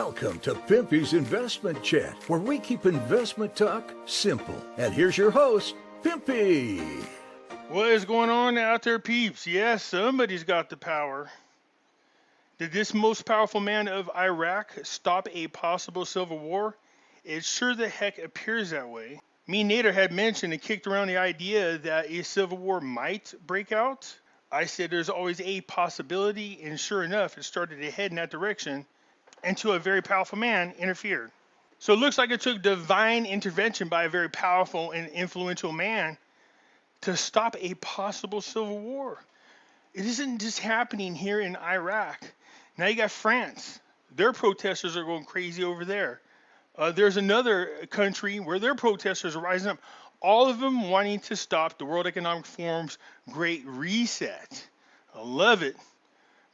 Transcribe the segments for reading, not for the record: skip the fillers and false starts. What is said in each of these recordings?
Welcome to Pimpy's Investment Chat, where we keep investment talk simple. And here's your host, Pimpy. What is going on out there, peeps? Yes, somebody's got the power. Did this most powerful man of Iraq stop a possible civil war? It sure the heck appears that way. Me and Nader had mentioned and kicked around the idea that a civil war might break out. I said there's always a possibility, and sure enough, it started to head in that direction until a very powerful man interfered. So it looks like it took divine intervention by a very powerful and influential man to stop a possible civil war. It isn't just happening here in Iraq. Now you got France. Their protesters are going crazy over there. There's another country where their protesters are rising up. All of them wanting to stop the World Economic Forum's Great Reset. I love it.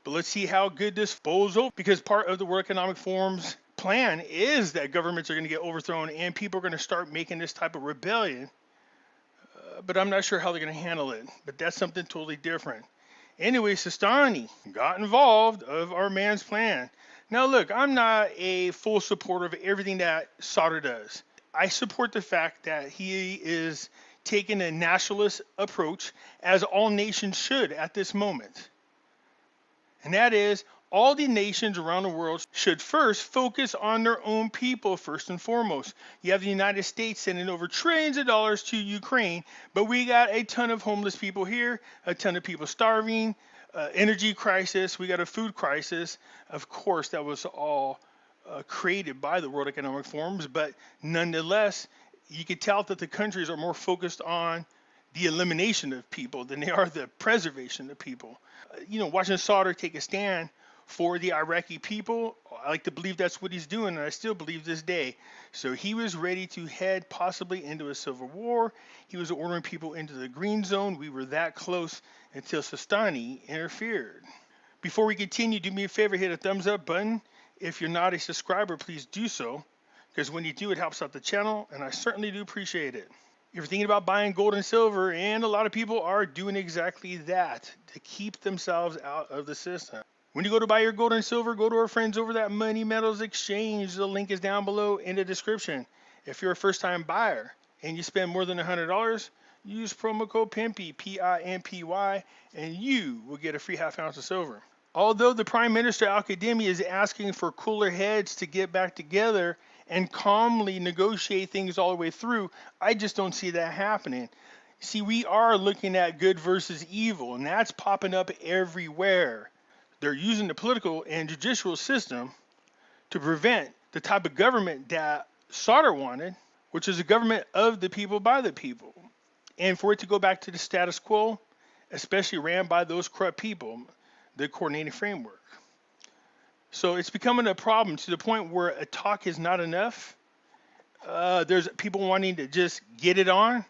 But let's see how good this bowls over, because part of the World Economic Forum's plan is that governments are going to get overthrown and people are going to start making this type of rebellion. But I'm not sure how they're going to handle it. But that's something totally different. Anyway, Sistani got involved of our man's plan. Now, look, I'm not a full supporter of everything that Sauder does. I support the fact that he is taking a nationalist approach, as all nations should at this moment. And that is, all the nations around the world should first focus on their own people first and foremost. You have the United States sending over trillions of dollars to Ukraine, but we got a ton of homeless people here, a ton of people starving, energy crisis, we got a food crisis. Of course, that was all created by the World Economic Forums, but nonetheless, you can tell that the countries are more focused on the elimination of people than they are the preservation of people. Watching Sauder take a stand for the Iraqi people, I like to believe that's what he's doing, and I still believe this day. So he was ready to head possibly into a civil war. He was ordering people into the green zone. We were that close until Sistani interfered. Before we continue, do me a favor, hit a thumbs up button. If you're not a subscriber, please do so, because when you do, it helps out the channel, and I certainly do appreciate it. If you're thinking about buying gold and silver, and a lot of people are doing exactly that to keep themselves out of the system. When you go to buy your gold and silver, go to our friends over at Money Metals Exchange. The link is down below in the description. If you're a first-time buyer and you spend more than $100, use promo code Pimpy, P-I-M-P-Y, and you will get a free half ounce of silver. Although the Prime Minister Al-Kadhimi is asking for cooler heads to get back together and calmly negotiate things all the way through, I just don't see that happening. See, we are looking at good versus evil, and that's popping up everywhere. They're using the political and judicial system to prevent the type of government that Sauder wanted, which is a government of the people, by the people. And for it to go back to the status quo, especially ran by those corrupt people, the coordinating framework. So it's becoming a problem to the point where a talk is not enough. There's people wanting to just get it on,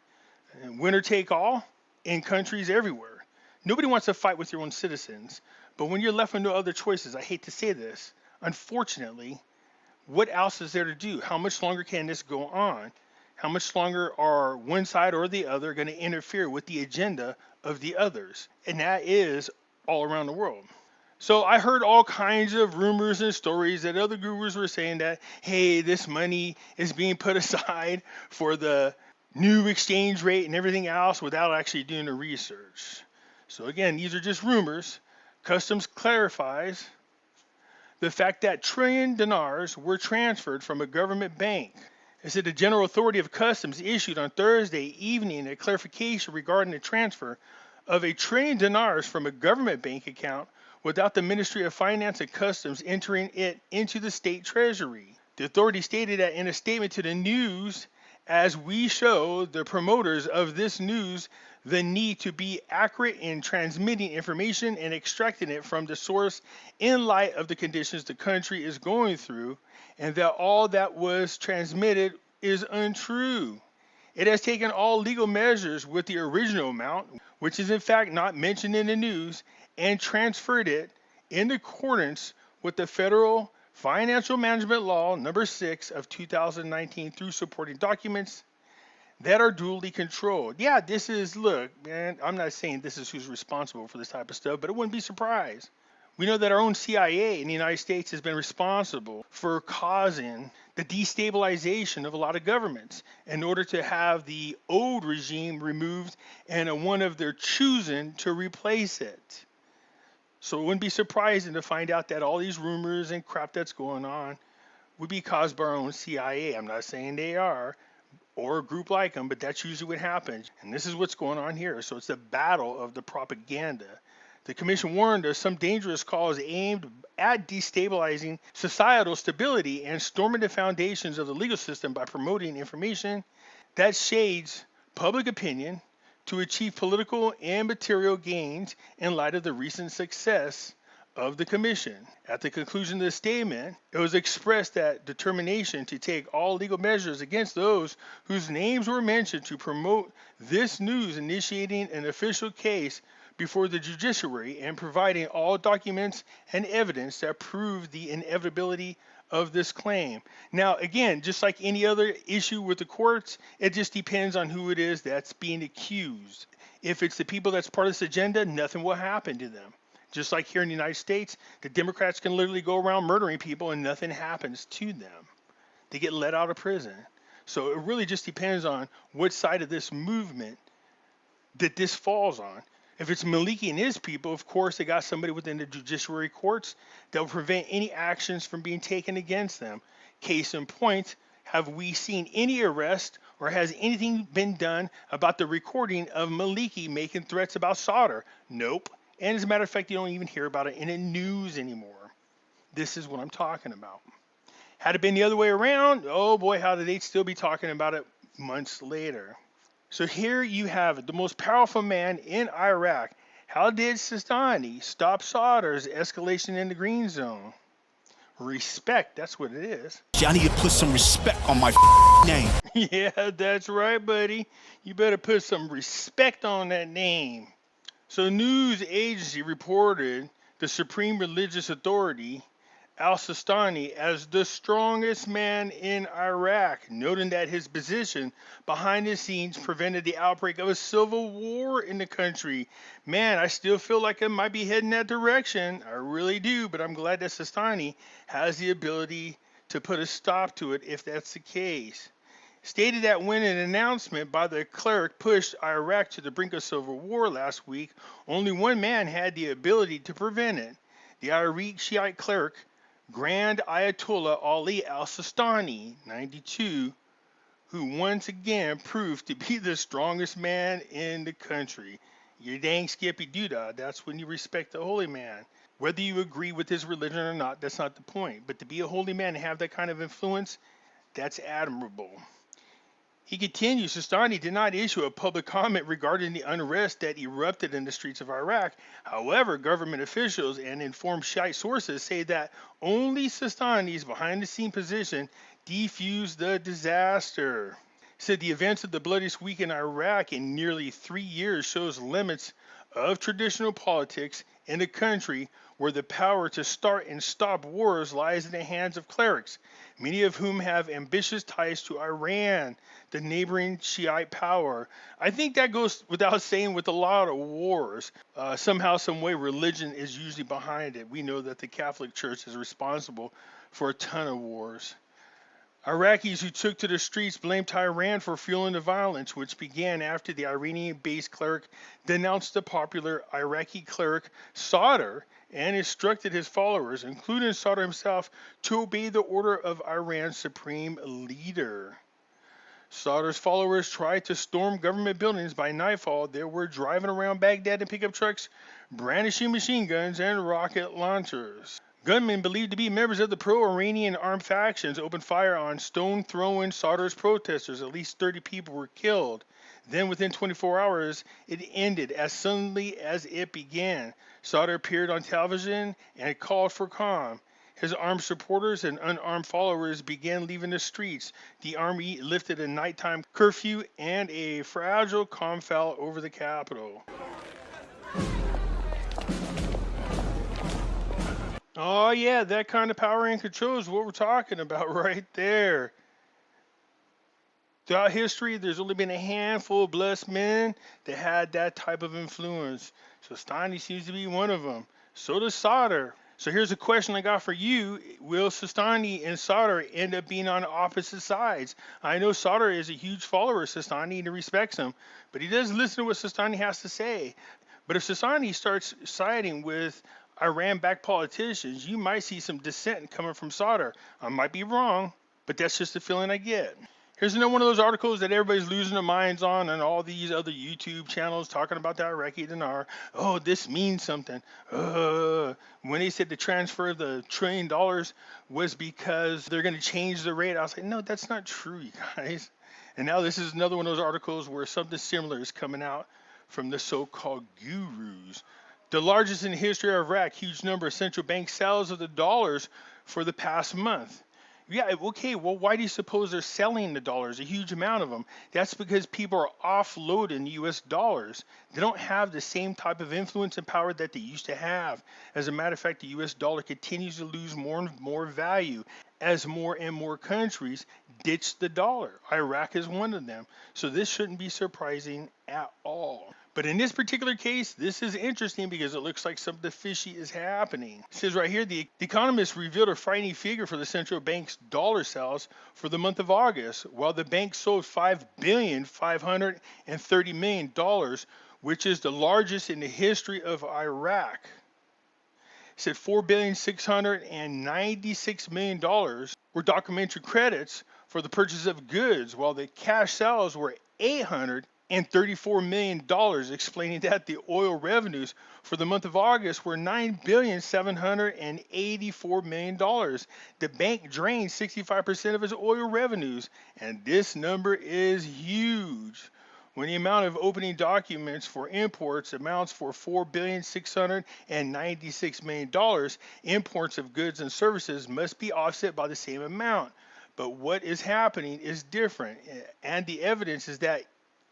winner take all, in countries everywhere. Nobody wants to fight with your own citizens. But when you're left with no other choices, I hate to say this, unfortunately, what else is there to do? How much longer can this go on? How much longer are one side or the other going to interfere with the agenda of the others? And that is all around the world. So I heard all kinds of rumors and stories that other gurus were saying that, hey, this money is being put aside for the new exchange rate and everything else without actually doing the research. So again, these are just rumors. Customs clarifies the fact that trillion dinars were transferred from a government bank. It said the General Authority of Customs issued on Thursday evening a clarification regarding the transfer of $1 trillion from a government bank account without the Ministry of Finance and Customs entering it into the state treasury. The authority stated that in a statement to the news, as we show the promoters of this news the need to be accurate in transmitting information and extracting it from the source in light of the conditions the country is going through, and that all that was transmitted is untrue. It has taken all legal measures with the original amount, which is in fact not mentioned in the news, and transferred it in accordance with the Federal Financial Management Law number 6 of 2019 through supporting documents that are duly controlled. Yeah, this is, look, man, I'm not saying this is who's responsible for this type of stuff, but it wouldn't be surprised. We know that our own CIA in the United States has been responsible for causing the destabilization of a lot of governments in order to have the old regime removed and a one of their choosing to replace it. So it wouldn't be surprising to find out that all these rumors and crap that's going on would be caused by our own CIA. I'm not saying they are, or a group like them, but that's usually what happens. And this is what's going on here. So it's the battle of the propaganda. The commission warned us some dangerous calls aimed at destabilizing societal stability and storming the foundations of the legal system by promoting information that shades public opinion to achieve political and material gains in light of the recent success of the commission. At the conclusion of the statement, it was expressed that determination to take all legal measures against those whose names were mentioned to promote this news, initiating an official case before the judiciary and providing all documents and evidence that prove the inevitability of this claim. Now, again, just like any other issue with the courts, it just depends on who it is that's being accused. If it's the people that's part of this agenda, nothing will happen to them. Just like here in the United States, the Democrats can literally go around murdering people and nothing happens to them. They get let out of prison. So it really just depends on what side of this movement that this falls on. If it's Maliki and his people, of course, they got somebody within the judiciary courts that will prevent any actions from being taken against them. Case in point, have we seen any arrest or has anything been done about the recording of Maliki making threats about solder? Nope. And as a matter of fact, you don't even hear about it in the news anymore. This is what I'm talking about. Had it been the other way around, oh boy, how did they still be talking about it months later? So here you have it, the most powerful man in Iraq. How did Sistani stop Sauder's escalation in the green zone? Respect, that's what it is. I need to put some respect on my name. Yeah, that's right, buddy. You better put some respect on that name. So news agency reported the Supreme Religious Authority, al-Sistani, as the strongest man in Iraq, noting that his position behind the scenes prevented the outbreak of a civil war in the country. Man, I still feel like I might be heading that direction. I really do, but I'm glad that Sistani has the ability to put a stop to it if that's the case. Stated that when an announcement by the cleric pushed Iraq to the brink of civil war last week, only one man had the ability to prevent it. The Iraqi Shiite cleric, Grand Ayatollah Ali al-Sistani, 92, who once again proved to be the strongest man in the country. You dang skippy doodah, that's when you respect the holy man. Whether you agree with his religion or not, that's not the point. But to be a holy man and have that kind of influence, that's admirable. He continues, Sistani did not issue a public comment regarding the unrest that erupted in the streets of Iraq. However, government officials and informed Shiite sources say that only Sistani's behind-the-scene position defused the disaster. Said the events of the bloodiest week in Iraq in nearly 3 years shows limits of traditional politics in a country where the power to start and stop wars lies in the hands of clerics, many of whom have ambitious ties to Iran, the neighboring Shiite power. I think that goes without saying with a lot of wars. Somehow, some way, religion is usually behind it. We know that the Catholic Church is responsible for a ton of wars. Iraqis who took to the streets blamed Iran for fueling the violence, which began after the Iranian-based cleric denounced the popular Iraqi cleric Sauder and instructed his followers, including Sauder himself, to obey the order of Iran's supreme leader. Sauder's followers tried to storm government buildings by nightfall. They were driving around Baghdad in pickup trucks, brandishing machine guns and rocket launchers. Gunmen believed to be members of the pro-Iranian armed factions opened fire on stone-throwing Sauder's protesters. At least 30 people were killed. Then within 24 hours, it ended as suddenly as it began. Sauder appeared on television and called for calm. His armed supporters and unarmed followers began leaving the streets. The army lifted a nighttime curfew and a fragile calm fell over the capital. Oh yeah, that kind of power and control is what we're talking about right there. Throughout history, there's only been a handful of blessed men that had that type of influence. So Steiny seems to be one of them. So does Sadr. So here's a question I got for you. Will Sistani and Sadr end up being on opposite sides? I know Sadr is a huge follower of Sistani and he respects him, but he does listen to what Sistani has to say. But if Sistani starts siding with Iran-backed politicians, you might see some dissent coming from Sadr. I might be wrong, but that's just the feeling I get. Here's another one of those articles that everybody's losing their minds on, and all these other YouTube channels talking about the Iraqi dinar. Oh, this means something. When they said the transfer of the $1 trillion was because they're going to change the rate, I was like, no, that's not true, you guys. And now this is another one of those articles where something similar is coming out from the so-called gurus. The largest in the history of Iraq, huge number of central bank sales of the dollars for the past month. Yeah, okay, well, why do you suppose they're selling the dollars, a huge amount of them? That's because people are offloading US dollars. They don't have the same type of influence and power that they used to have. As a matter of fact, the US dollar continues to lose more and more value as more and more countries ditch the dollar. Iraq is one of them. So this shouldn't be surprising at all. But in this particular case, this is interesting because it looks like something fishy is happening. It says right here, the economists revealed a frightening figure for the central bank's dollar sales for the month of August, while the bank sold $5,530 million, which is the largest in the history of Iraq. It said $4,696 million were documentary credits for the purchase of goods, while the cash sales were $834 million, explaining that the oil revenues for the month of August were $9,784 million. The bank drained 65% of its oil revenues, and this number is huge. When the amount of opening documents for imports amounts for $4,696 million, imports of goods and services must be offset by the same amount. But what is happening is different, and the evidence is that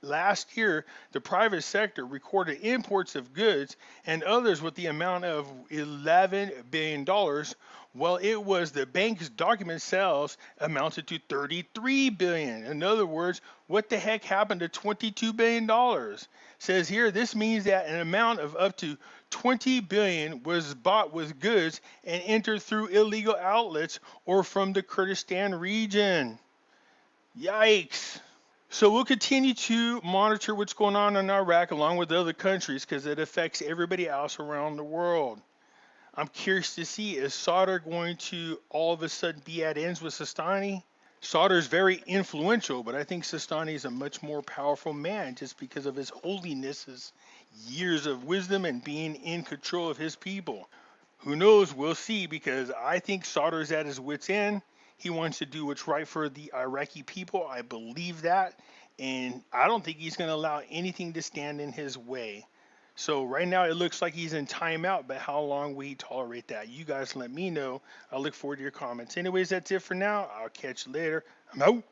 last year, the private sector recorded imports of goods and others with the amount of $11 billion, while it was the bank's document sales amounted to $33 billion. In other words, what the heck happened to $22 billion? Says here, this means that an amount of up to $20 billion was bought with goods and entered through illegal outlets or from the Kurdistan region. Yikes. So we'll continue to monitor what's going on in Iraq along with other countries because it affects everybody else around the world. I'm curious to see, is Sadr going to all of a sudden be at ends with Sistani? Sadr is very influential, but I think Sistani is a much more powerful man just because of his holiness, his years of wisdom, and being in control of his people. Who knows? We'll see, because I think Sadr is at his wit's end. He wants to do what's right for the Iraqi people. I believe that. And I don't think he's going to allow anything to stand in his way. So right now it looks like he's in timeout, but how long will he tolerate that? You guys let me know. I look forward to your comments. Anyways, that's it for now. I'll catch you later. I'm out.